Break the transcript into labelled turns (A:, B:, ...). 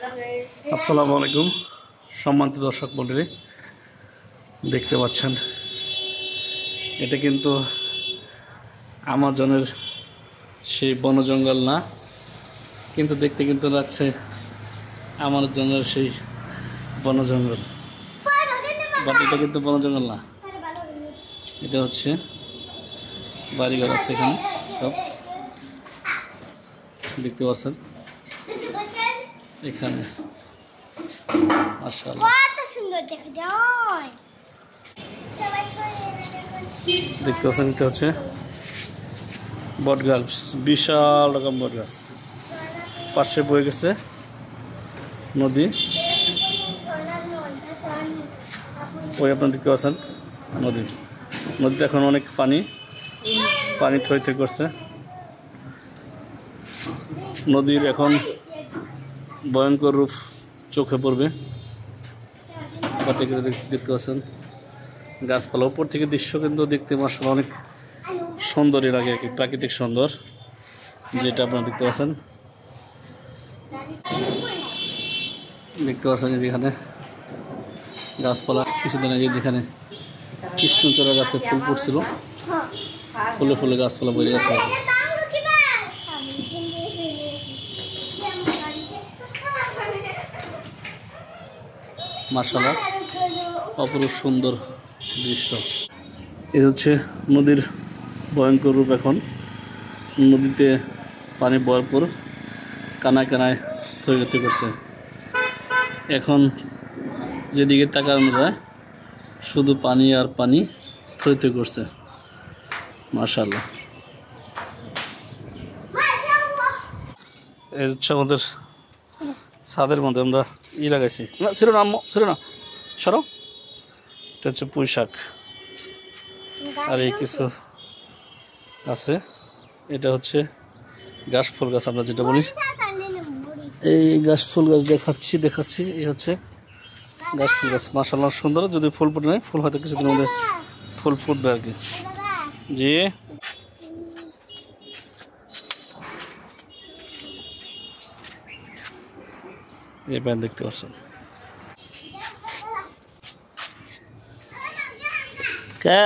A: আসসালামু আলাইকুম সম্মানিত দর্শক মণ্ডলী, দেখতে পাচ্ছেন এটা কিন্তু আমাজনের সেই বন জঙ্গল না, কিন্তু দেখতে কিন্তু লাগছে আমাজনের সেই বন জঙ্গল, বাট এটা কিন্তু বন জঙ্গল না, এটা হচ্ছে বাড়িঘর আছে এখানে সব দেখতে পাচ্ছেন এখানে। মাশাআল্লাহ কত সুন্দর দেখা যায়, দেখতে পাচ্ছেন এটা হচ্ছে বট গাছ, বিশাল রকম বট গাছ, পাশে বয়ে গেছে নদী, ওই আপনারা দেখতে পাচ্ছেন নদীতে এখন অনেক পানি থই থই করছে, নদীর এখন ভয়ঙ্কর রূপ চোখে পড়বে। দেখতে পাচ্ছেন গাছপালা, উপর থেকে দৃশ্য কিন্তু দেখতে মাশাআল্লাহ অনেক সুন্দরই লাগে আর কি, প্রাকৃতিক সুন্দর যেটা আপনারা দেখতে পাচ্ছেন যেখানে গাছপালা কিছুদিন আগে যেখানে কৃষ্ণচূড়া গাছে ফুল ফুটছিল, ফুলে ফুলে গাছপালা বেড়ে গেছে। মাশাআল্লাহ অপরূপ সুন্দর দৃশ্য। এই হচ্ছে নদীর ভয়ঙ্কর রূপ, এখন নদীতে পানি ভরপুর, কানায় কানায় থইগতি করছে, এখন যেদিকে তাকানো যায় শুধু পানি আর পানি থই থই করছে। মাশাআল্লাহ এই হচ্ছে আমাদের ছাদের মধ্যে আমরা লাগাইছি, না ছিল না সরো, এটা হচ্ছে পুঁই শাক, আর এই কিছু আছে, এটা হচ্ছে ঘাসফুল গাছ আমরা যেটা বলি, এই ঘাসফুল গাছ দেখাচ্ছি এই হচ্ছে ঘাসফুল গাছ। মাশাআল্লাহ সুন্দর, যদি ফুল ফুটে নাই, ফুল হয়তো কিছুদিনের মধ্যে ফুল ফুটবে আর কি। জি এই প্যান দেখতে পাচ্ছেন, কে